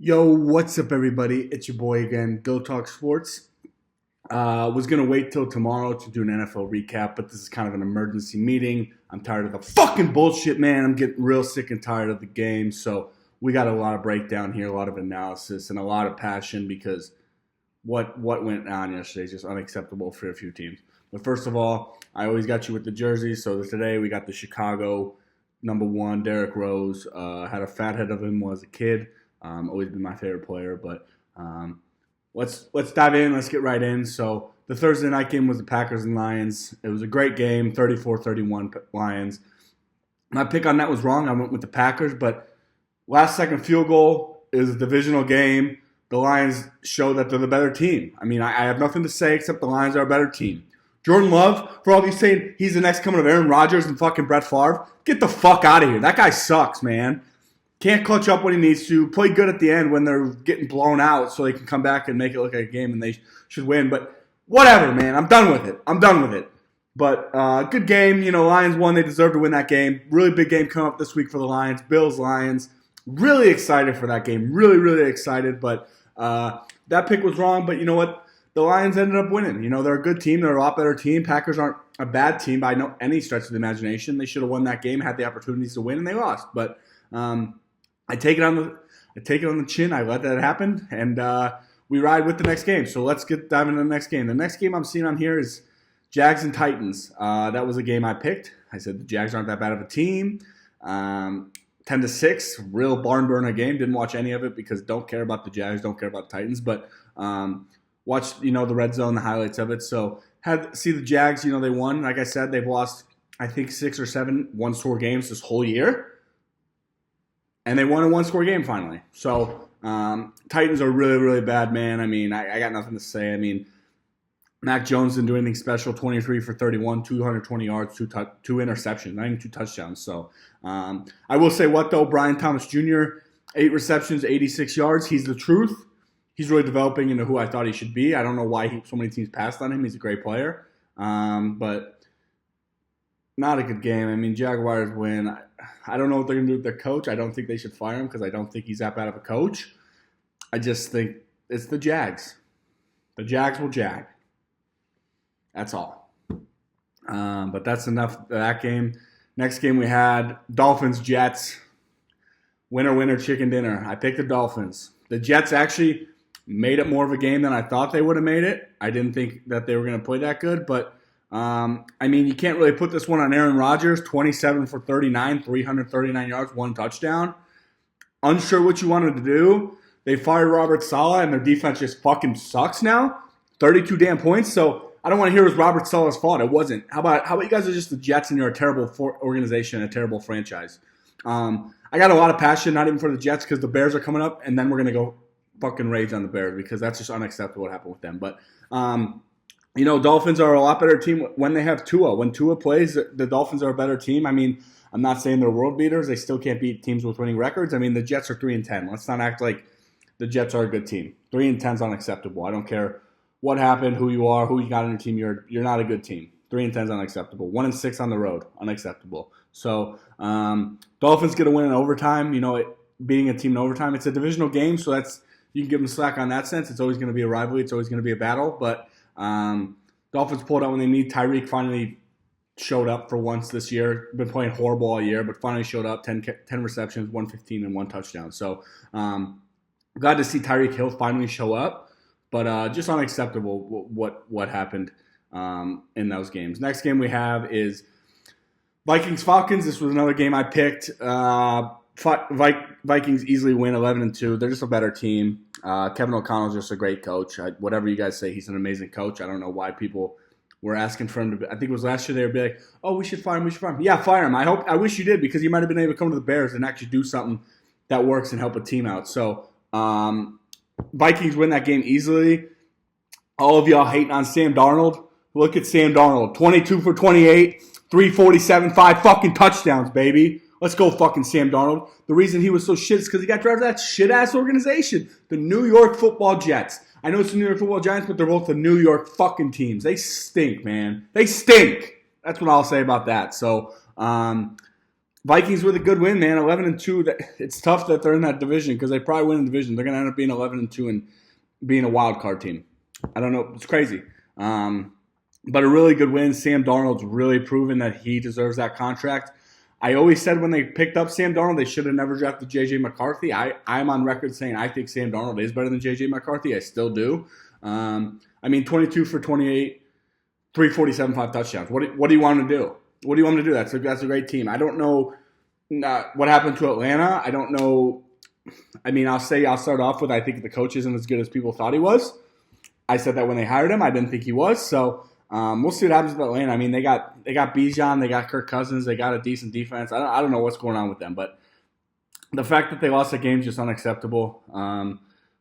Yo, what's up, everybody? It's your boy again, Go Talk Sports. Was gonna wait till tomorrow to do an NFL recap, but this is kind of an emergency meeting. I'm tired of the fucking bullshit, man. I'm getting real sick and tired of the game. So we got a lot of breakdown here, a lot of analysis, and a lot of passion because what went on yesterday is just unacceptable for a few teams. But first of all, I always got you with the jerseys. So today we got the Chicago number one, Derrick Rose. Had a fat head of him when I was a kid. Always been my favorite player, but let's dive in. Let's get right in. So the Thursday night game was the Packers and Lions. It was a great game, 34-31 Lions. My pick on that was wrong. I went with the Packers, but last second field goal is a divisional game. The Lions show that they're the better team. I mean, I have nothing to say except the Lions are a better team. Jordan Love, for all of you saying he's the next coming of Aaron Rodgers and fucking Brett Favre, get the fuck out of here. That guy sucks, man. Can't clutch up when he needs to. Play good at the end when they're getting blown out so they can come back and make it look like a game and they should win. But whatever, man. I'm done with it. But good game. You know, Lions won. They deserve to win that game. Really big game coming up this week for the Lions. Bills, Lions. Really excited for that game. Really, really excited. But that pick was wrong. But you know what? The Lions ended up winning. You know, they're a good team. They're a lot better team. Packers aren't a bad team by any stretch of the imagination. They should have won that game, had the opportunities to win, and they lost. But I take it on the chin. I let that happen, and we ride with the next game. So let's dive into the next game. The next game I'm seeing on here is Jags and Titans. That was a game I picked. I said the Jags aren't that bad of a team. 10-6, real barn burner game. Didn't watch any of it because don't care about the Jags, don't care about the Titans. But watched the red zone, the highlights of it. So see the Jags. They won. Like I said, they've lost I think 6 or 7 one-score games this whole year. And they won a one-score game finally. So Titans are really, really bad, man. I mean, I got nothing to say. I mean, Mac Jones didn't do anything special. 23 for 31, 220 yards, two interceptions, not even 2 touchdowns. So I will say what, though? Brian Thomas Jr., 8 receptions, 86 yards. He's the truth. He's really developing into who I thought he should be. I don't know why so many teams passed on him. He's a great player. But not a good game. I mean, Jaguars win. I don't know what they're going to do with their coach. I don't think they should fire him because I don't think he's that bad of a coach. I just think it's the Jags. The Jags will jag. That's all. But that's enough of that game. Next game we had Dolphins-Jets. Winner, chicken dinner. I picked the Dolphins. The Jets actually made it more of a game than I thought they would have made it. I didn't think that they were going to play that good, but I mean, you can't really put this one on Aaron Rodgers, 27 for 39, 339 yards, 1 touchdown. Unsure what you wanted to do. They fired Robert Saleh, and their defense just fucking sucks now. 32 damn points. So I don't want to hear it was Robert Saleh's fault. It wasn't. How about you guys are just the Jets and you're a terrible organization, a terrible franchise. I got a lot of passion, not even for the Jets, because the Bears are coming up, and then we're going to go fucking rage on the Bears because that's just unacceptable what happened with them. But Dolphins are a lot better team when they have Tua. When Tua plays, the Dolphins are a better team. I mean, I'm not saying they're world beaters. They still can't beat teams with winning records. I mean, the Jets are 3-10. Let's not act like the Jets are a good team. 3-10 is unacceptable. I don't care what happened, who you are, who you got on your team. You're not a good team. 3-10 is unacceptable. 1-6 on the road, unacceptable. So Dolphins get a win in overtime. Beating a team in overtime, it's a divisional game, so you can give them slack on that sense. It's always going to be a rivalry. It's always going to be a battle, but Dolphins pulled out when they need. Tyreek finally showed up for once this year. Been playing horrible all year, but finally showed up. 10 receptions, 115, and 1 touchdown. So glad to see Tyreek Hill finally show up, but just unacceptable what happened in those games. Next game we have is Vikings-Falcons. This was another game I picked. Vikings easily win 11-2. They're just a better team. Kevin O'Connell's just a great coach. Whatever you guys say, he's an amazing coach. I don't know why people were asking for him to. I think it was last year they would be like, "Oh, we should fire him. Yeah, fire him. I wish you did because he might have been able to come to the Bears and actually do something that works and help a team out. So Vikings win that game easily. All of y'all hating on Sam Darnold. Look at Sam Darnold. 22 for 28, 347, 5 fucking touchdowns, baby. Let's go fucking Sam Darnold. The reason he was so shit is because he got drafted to that shit-ass organization, the New York Football Jets. I know it's the New York Football Giants, but they're both the New York fucking teams. They stink, man. They stink. That's what I'll say about that. So Vikings with a good win, man. 11-2. It's tough that they're in that division because they probably win the division. They're going to end up being 11-2 and being a wild card team. I don't know. It's crazy. But a really good win. Sam Darnold's really proven that he deserves that contract. I always said when they picked up Sam Darnold, they should have never drafted J.J. McCarthy. I'm on record saying I think Sam Darnold is better than J.J. McCarthy. I still do. 22 for 28, 347, 5 touchdowns. What do you want to do? What do you want to do? That's a great team. I don't know what happened to Atlanta. I don't know. I'll start off with I think the coach isn't as good as people thought he was. I said that when they hired him. I didn't think he was. So we'll see what happens with Atlanta. They got Bijan, they got Kirk Cousins, they got a decent defense. I don't know what's going on with them, but the fact that they lost the game is just unacceptable.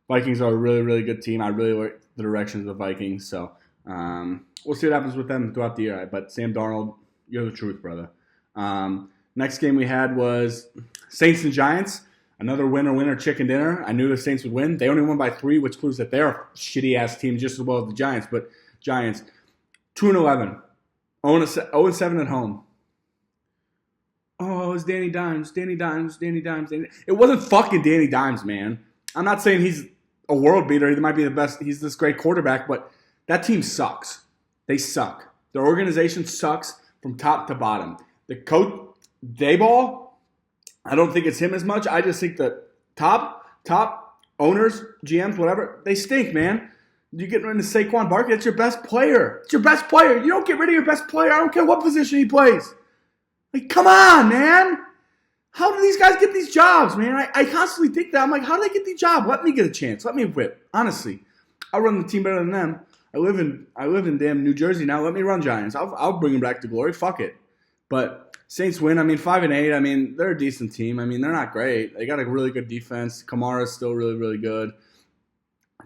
Vikings are a really, really good team. I really like the directions of the Vikings. So we'll see what happens with them throughout the year. But Sam Darnold, you're the truth, brother. Next game we had was Saints and Giants. Another winner chicken dinner. I knew the Saints would win. They only won by 3, which proves that they're a shitty-ass team just as well as the Giants. But Giants, 2-11, 0-7 at home. Oh, it was Danny Dimes. It wasn't fucking Danny Dimes, man. I'm not saying he's a world beater. He might be the best. He's this great quarterback, but that team sucks. They suck. Their organization sucks from top to bottom. The coach, Dayball, I don't think it's him as much. I just think that top owners, GMs, whatever, they stink, man. You get rid of Saquon Barkley, that's your best player. It's your best player. You don't get rid of your best player. I don't care what position he plays. Like, come on, man. How do these guys get these jobs, man? I constantly think that. I'm like, how do they get these jobs? Let me get a chance. Let me whip. Honestly, I'll run the team better than them. I live in damn New Jersey now. Let me run Giants. I'll bring them back to glory. Fuck it. But Saints win. 5-8. They're a decent team. They're not great. They got a really good defense. Kamara's still really, really good.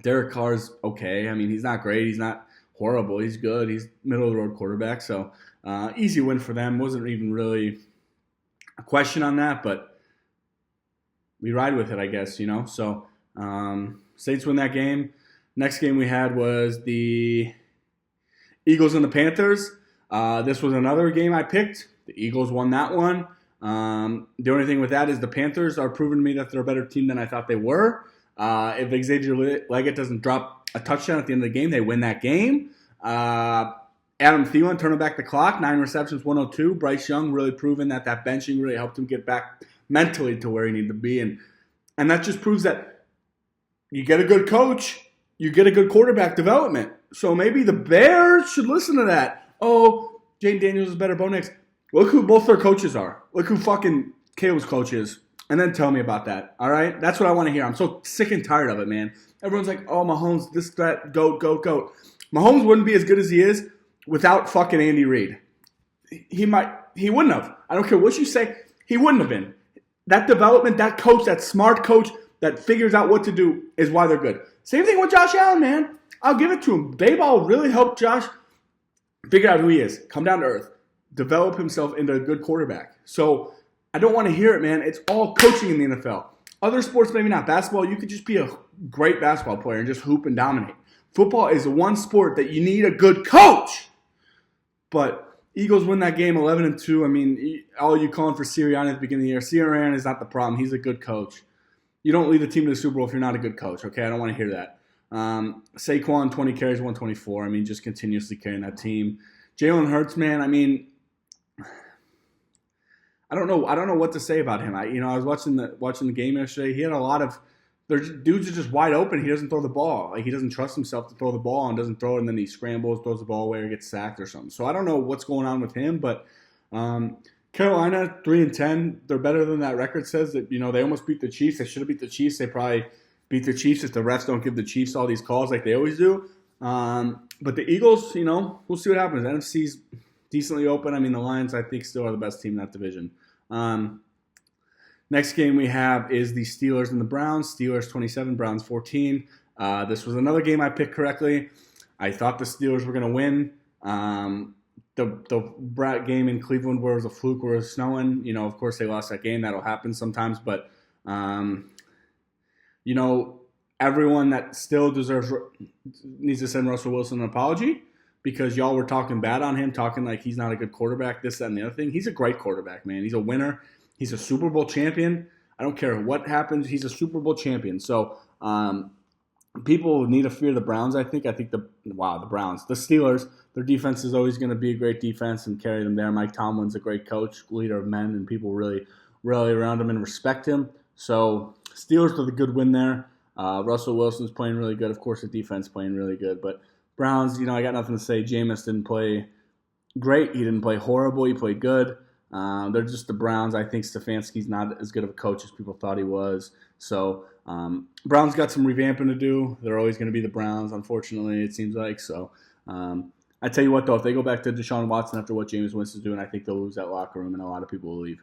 Derek Carr's okay. He's not great. He's not horrible. He's good. He's middle-of-the-road quarterback. So, easy win for them. Wasn't even really a question on that, but we ride with it, I guess, So, Saints win that game. Next game we had was the Eagles and the Panthers. This was another game I picked. The Eagles won that one. The only thing with that is the Panthers are proving to me that they're a better team than I thought they were. If Xavier Leggett doesn't drop a touchdown at the end of the game, they win that game. Adam Thielen turning back the clock, 9 receptions, 102. Bryce Young really proving that benching really helped him get back mentally to where he needed to be. And that just proves that you get a good coach, you get a good quarterback development. So maybe the Bears should listen to that. Oh, Jane Daniels is better. Bo Nix. Look who both their coaches are. Look who fucking Caleb's coach is. And then tell me about that, all right? That's what I want to hear. I'm so sick and tired of it, man. Everyone's like, oh, Mahomes, this, that, goat. Mahomes wouldn't be as good as he is without fucking Andy Reid. He wouldn't have. I don't care what you say. He wouldn't have been. That development, that coach, that smart coach that figures out what to do is why they're good. Same thing with Josh Allen, man. I'll give it to him. Dayball really helped Josh figure out who he is. Come down to earth. Develop himself into a good quarterback. So I don't want to hear it, man. It's all coaching in the NFL. Other sports, maybe not. Basketball, you could just be a great basketball player and just hoop and dominate. Football is the one sport that you need a good coach. But Eagles win that game 11-2. All you calling for Sirianni at the beginning of the year. Sirianni is not the problem. He's a good coach. You don't lead a team to the Super Bowl if you're not a good coach, okay? I don't want to hear that. Saquon, 20 carries, 124. Just continuously carrying that team. Jalen Hurts, man, I don't know what to say about him. I was watching the game yesterday. He had a lot of dudes are just wide open. He doesn't throw the ball. He doesn't trust himself to throw the ball and doesn't throw it, and then he scrambles, throws the ball away, or gets sacked or something. So I don't know what's going on with him, but Carolina 3-10. They're better than that record says. That they almost beat the Chiefs. They should have beat the Chiefs. They probably beat the Chiefs if the refs don't give the Chiefs all these calls like they always do. But the Eagles, we'll see what happens. The NFC's decently open. The Lions, I think, still are the best team in that division. Next game we have is the Steelers and the Browns. Steelers 27, Browns 14. This was another game I picked correctly. I thought the Steelers were going to win. The game in Cleveland where it was a fluke where it was snowing. Of course they lost that game. That'll happen sometimes. But, everyone that still needs to send Russell Wilson an apology because y'all were talking bad on him, talking like he's not a good quarterback, this, that, and the other thing. He's a great quarterback, man. He's a winner. He's a Super Bowl champion. I don't care what happens. He's a Super Bowl champion. So people need to fear the Browns, I think. The Browns. The Steelers, their defense is always going to be a great defense and carry them there. Mike Tomlin's a great coach, leader of men, and people really rally around him and respect him. So Steelers with a good win there. Russell Wilson's playing really good. Of course, the defense playing really good. But Browns, I got nothing to say. Jameis didn't play great. He didn't play horrible. He played good. They're just the Browns. I think Stefanski's not as good of a coach as people thought he was. So Browns got some revamping to do. They're always going to be the Browns, unfortunately, it seems like. So I tell you what, though, if they go back to Deshaun Watson after what Jameis Winston's doing, I think they'll lose that locker room and a lot of people will leave.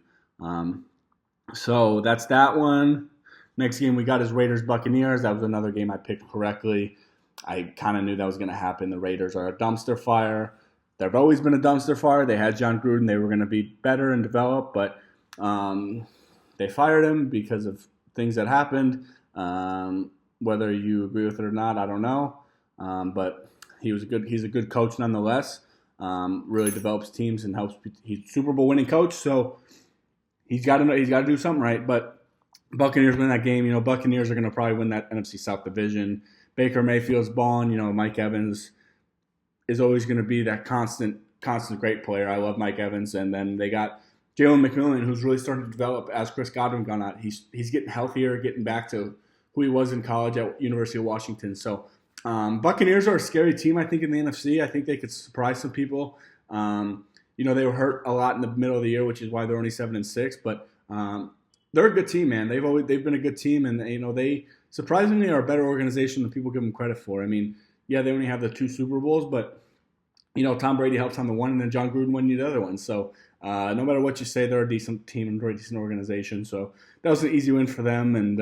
So that's that one. Next game we got is Raiders-Buccaneers. That was another game I picked correctly. I kind of knew that was going to happen. The Raiders are a dumpster fire. They've always been a dumpster fire. They had John Gruden. They were going to be better and develop, but they fired him because of things that happened. Whether you agree with it or not, I don't know. But he's a good coach nonetheless. Really develops teams and helps. He's a Super Bowl winning coach, so he's got to do something right. But Buccaneers win that game. Buccaneers are going to probably win that NFC South division. Baker Mayfield's balling. Mike Evans is always going to be that constant great player. I love Mike Evans. And then they got Jalen McMillan, who's really starting to develop as Chris Godwin gone out. He's getting healthier, getting back to who he was in college at University of Washington. So Buccaneers are a scary team, I think, in the NFC. I think they could surprise some people. They were hurt a lot in the middle of the year, which is why they're only 7-6. But they're a good team, man. They've been a good team, and they surprisingly are a better organization than people give them credit for. I mean, yeah, they only have the 2 Super Bowls, but Tom Brady helps on the one, and then John Gruden won the other one. So no matter what you say, they're a decent team and a very decent organization. So that was an easy win for them. And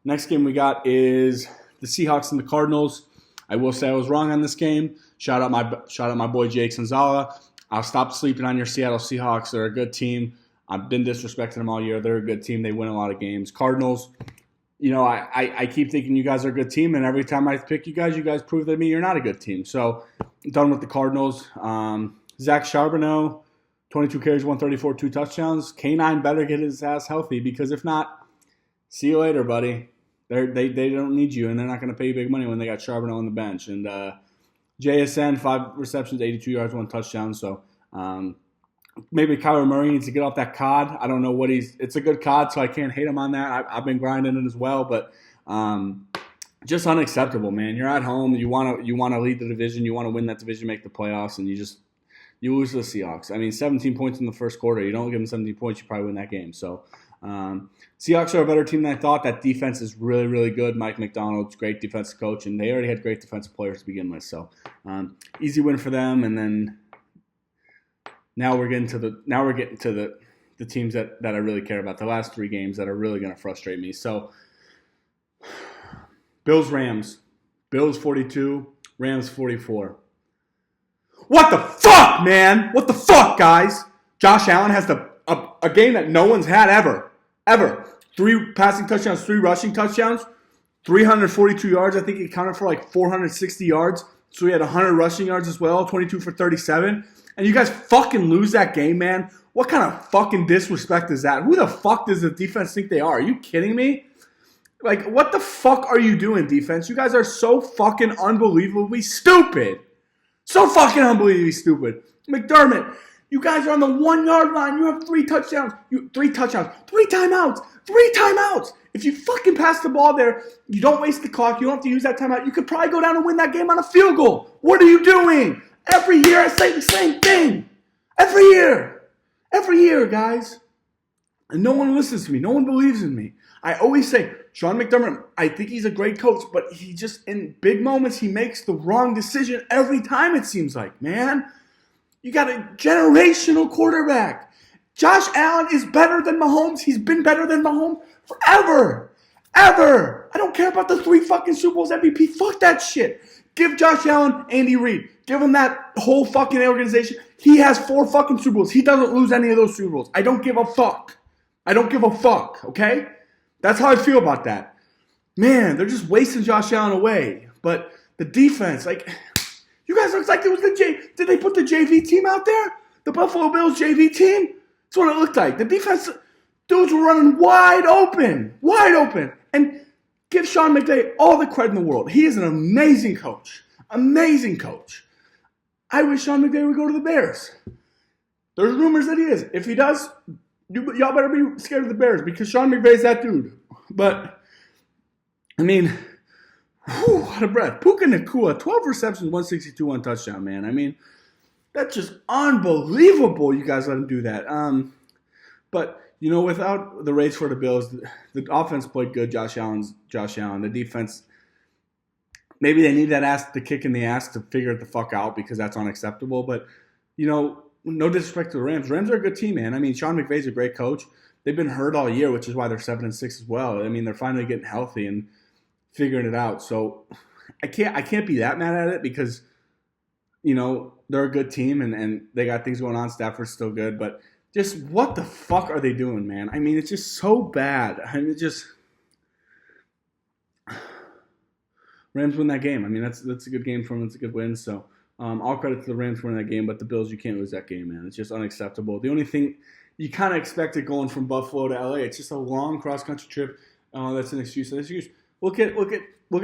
next game we got is the Seahawks and the Cardinals. I will say I was wrong on this game. Shout out my boy Jake Sanzala. I'll stop sleeping on your Seattle Seahawks. They're a good team. I've been disrespecting them all year. They're a good team. They win a lot of games. Cardinals, I keep thinking you guys are a good team, and every time I pick you guys prove to me you're not a good team. So I'm done with the Cardinals. Zach Charbonneau, 22 carries, 134, 2 touchdowns. K9 better get his ass healthy, because if not, see you later, buddy. They don't need you, and they're not going to pay you big money when they got Charbonneau on the bench. And JSN, 5 receptions, 82 yards, 1 touchdown. So maybe Kyler Murray needs to get off that COD. I don't know what it's a good COD, so I can't hate him on that. I've been grinding it as well, but just unacceptable, man. You're at home. You want to lead the division. You want to win that division, make the playoffs, and you lose to the Seahawks. I mean, 17 points in the first quarter. You don't give them 17 points, you probably win that game. So Seahawks are a better team than I thought. That defense is really, really good. Mike McDonald's great defensive coach, and they already had great defensive players to begin with. So easy win for them, and then Now we're getting to the teams that I really care about. The last 3 games that are really going to frustrate me. So Bills-Rams. Bills 42, Rams 44. What the fuck, man? What the fuck, guys? Josh Allen has a game that no one's had ever. 3 passing touchdowns, 3 rushing touchdowns, 342 yards. I think he counted for like 460 yards. So he had 100 rushing yards as well, 22 for 37. And you guys fucking lose that game, man. What kind of fucking disrespect is that? Who the fuck does the defense think they are? Are you kidding me? Like, what the fuck are you doing, defense? You guys are so fucking unbelievably stupid. So fucking unbelievably stupid. McDermott, you guys are on the 1-yard line. You have 3 touchdowns. 3 touchdowns. 3 timeouts. 3 timeouts. If you fucking pass the ball there, you don't waste the clock. You don't have to use that timeout. You could probably go down and win that game on a field goal. What are you doing? Every year I say the same thing. Every year, guys. And no one listens to me. No one believes in me. I always say, Sean McDermott, I think he's a great coach, but he just, in big moments, he makes the wrong decision every time, it seems like, man. You got a generational quarterback. Josh Allen is better than Mahomes. He's been better than Mahomes forever. Ever. I don't care about the 3 fucking Super Bowls MVP. Fuck that shit. Give Josh Allen Andy Reid. Give him that whole fucking organization. He has 4 fucking Super Bowls. He doesn't lose any of those Super Bowls. I don't give a fuck. Okay? That's how I feel about that. Man, they're just wasting Josh Allen away. But the defense, like, you guys look like it was did they put the JV team out there? The Buffalo Bills JV team? That's what it looked like. The defense, dudes were running wide open. And give Sean McVay all the credit in the world. He is an amazing coach. Amazing coach. I wish Sean McVay would go to the Bears. There's rumors that he is. If he does, y'all better be scared of the Bears because Sean McVay's that dude. But, I mean, out of breath. Puka Nacua, 12 receptions, 162, 1 touchdown, man. I mean, that's just unbelievable you guys let him do that. But, without the race for the Bills, the offense played good. Josh Allen. The defense, maybe they need the kick in the ass to figure it the fuck out because that's unacceptable. But, no disrespect to the Rams. Rams are a good team, man. I mean, Sean McVay's a great coach. They've been hurt all year, which is why they're 7-6 as well. I mean, they're finally getting healthy and figuring it out. So I can't be that mad at it because, they're a good team and they got things going on. Stafford's still good, but just what the fuck are they doing, man? I mean, it's just so bad. I mean, Rams win that game. I mean, that's a good game for them. It's a good win. So all credit to the Rams for winning that game, but the Bills, you can't lose that game, man. It's just unacceptable. The only thing you kind of expected going from Buffalo to LA, it's just a long cross-country trip. That's an excuse. Look at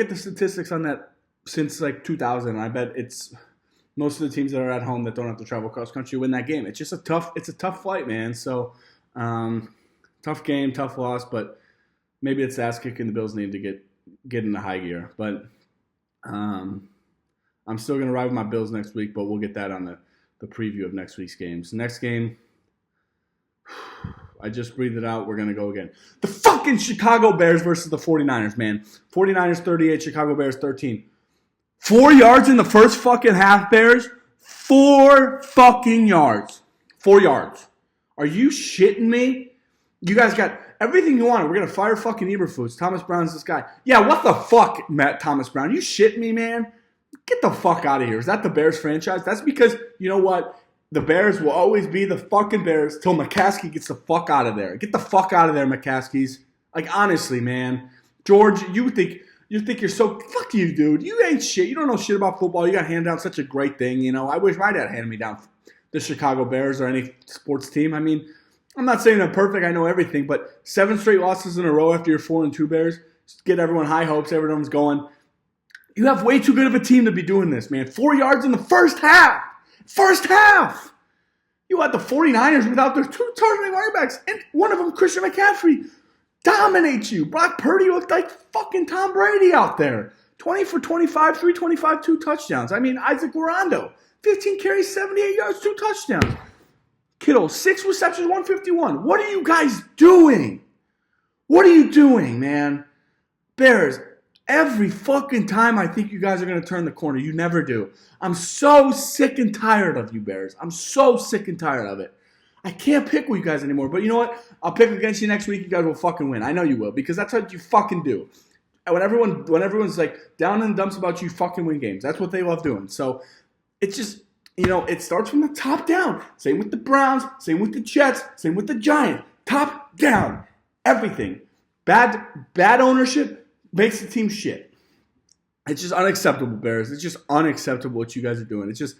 the statistics on that since like 2000. I bet it's most of the teams that are at home that don't have to travel cross-country win that game. It's just a tough flight, man. So tough game, tough loss, but maybe it's the ass kicking the Bills need to get in the high gear. But I'm still going to ride with my Bills next week, but we'll get that on the preview of next week's games. Next game, I just breathed it out. We're going to go again. The fucking Chicago Bears versus the 49ers, man. 49ers 38, Chicago Bears 13. 4 yards in the first fucking half, Bears. 4 fucking yards. 4 yards. Are you shitting me? You guys got everything you wanted. We're going to fire fucking Eberflus. Thomas Brown's this guy. Yeah, what the fuck, Matt Thomas Brown? You shitting me, man? Get the fuck out of here. Is that the Bears franchise? That's because, you know what? The Bears will always be the fucking Bears till McCaskey gets the fuck out of there. Get the fuck out of there, McCaskies. Like, honestly, man. George, you think you're so... Fuck you, dude. You ain't shit. You don't know shit about football. You got handed down such a great thing, I wish my dad handed me down the Chicago Bears or any sports team. I mean, I'm not saying I'm perfect. I know everything. But 7 straight losses in a row after you're 4-2 Bears. Just get everyone high hopes. Everyone's going... You have way too good of a team to be doing this, man. 4 yards in the first half. First half. You had the 49ers without their 2 targeting running backs. And one of them, Christian McCaffrey, dominates you. Brock Purdy looked like fucking Tom Brady out there. 20 for 25, 325, 2 touchdowns. I mean, Isaac Rondo, 15 carries, 78 yards, 2 touchdowns. Kittle, 6 receptions, 151. What are you guys doing? What are you doing, man? Bears. Every fucking time I think you guys are going to turn the corner, you never do. I'm so sick and tired of you, Bears. I'm so sick and tired of it. I can't pick with you guys anymore. But you know what? I'll pick against you next week. You guys will fucking win. I know you will because that's what you fucking do. And when everyone's like down in the dumps about you, fucking win games. That's what they love doing. So it's just, it starts from the top down. Same with the Browns. Same with the Jets. Same with the Giants. Top down. Everything. Bad ownership makes the team shit. It's just unacceptable, Bears. It's just unacceptable what you guys are doing. It's just,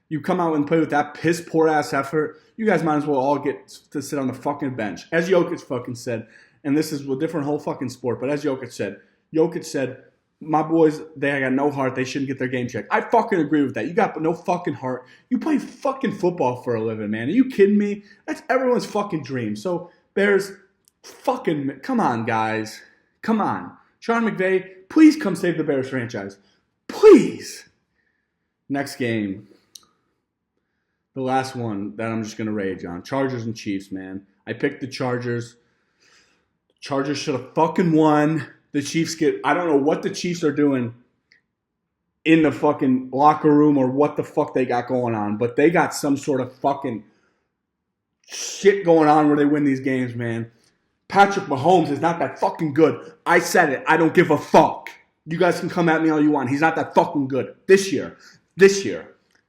you come out and play with that piss poor ass effort, you guys might as well all get to sit on the fucking bench. As Jokic fucking said, and this is a different whole fucking sport, but as Jokic said, my boys, they got no heart. They shouldn't get their game checked. I fucking agree with that. You got no fucking heart. You play fucking football for a living, man. Are you kidding me? That's everyone's fucking dream. So, Bears, fucking, come on, guys. Come on. Sean McVay, please come save the Bears franchise. Please. Next game. The last one that I'm just going to rage on. Chargers and Chiefs, man. I picked the Chargers. Chargers should have fucking won. The Chiefs I don't know what the Chiefs are doing in the fucking locker room or what the fuck they got going on, but they got some sort of fucking shit going on where they win these games, man. Patrick Mahomes is not that fucking good. I said it. I don't give a fuck. You guys can come at me all you want. He's not that fucking good. This year.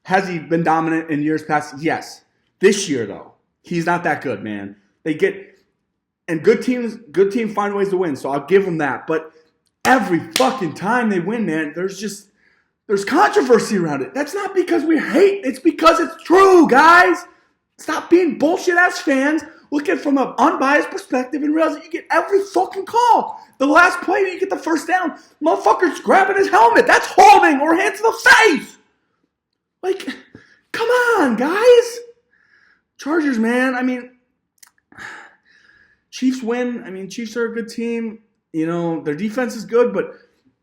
Has he been dominant in years past? Yes. This year, though, he's not that good, man. And good teams find ways to win, so I'll give them that. But every fucking time they win, man, there's controversy around it. That's not because we hate. It's because it's true, guys. Stop being bullshit-ass fans. Look at it from an unbiased perspective and realize that you get every fucking call. The last play you get the first down, motherfucker's grabbing his helmet. That's holding or hand to the face. Like, come on, guys. Chargers, man. I mean, Chiefs win. I mean, Chiefs are a good team. You know, their defense is good, but,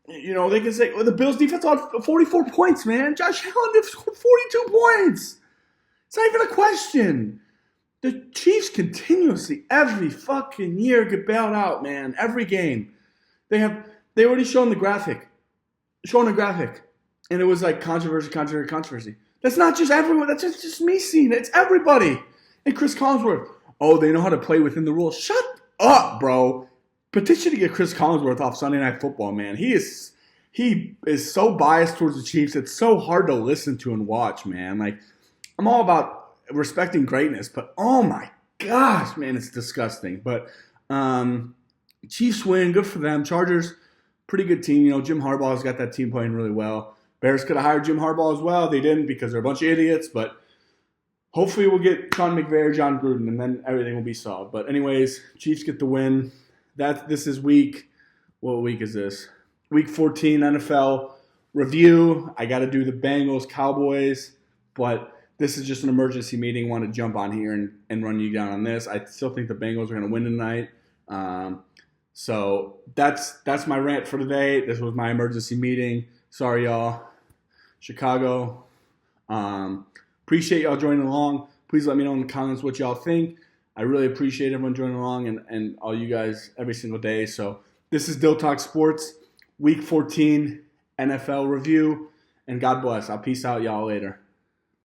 you know, they can say, well, the Bills' defense on 44 points, man. Josh Allen scored 42 points. It's not even a question. The Chiefs continuously, every fucking year, get bailed out, man. Every game. They already shown the graphic. And it was like controversy. That's not just everyone. That's just me seeing it. It's everybody. And Chris Collinsworth. Oh, they know how to play within the rules. Shut up, bro. Petition to get Chris Collinsworth off Sunday Night Football, man. He is so biased towards the Chiefs. It's so hard to listen to and watch, man. Like, I'm all about respecting greatness, but oh my gosh, man, it's disgusting. But Chiefs win, good for them. Chargers, pretty good team. You know, Jim Harbaugh's got that team playing really well. Bears could have hired Jim Harbaugh as well. They didn't because they're a bunch of idiots, but hopefully we'll get Sean McVay or John Gruden, and then everything will be solved. But anyways, Chiefs get the win. This is what week is this? Week 14 NFL review. I got to do the Bengals, Cowboys, but this is just an emergency meeting. Want to jump on here and run you down on this. I still think the Bengals are going to win tonight. So that's my rant for today. This was my emergency meeting. Sorry, y'all. Chicago. Appreciate y'all joining along. Please let me know in the comments what y'all think. I really appreciate everyone joining along and all you guys every single day. So this is Dill Talk Sports, Week 14 NFL review. And God bless. I'll peace out y'all later.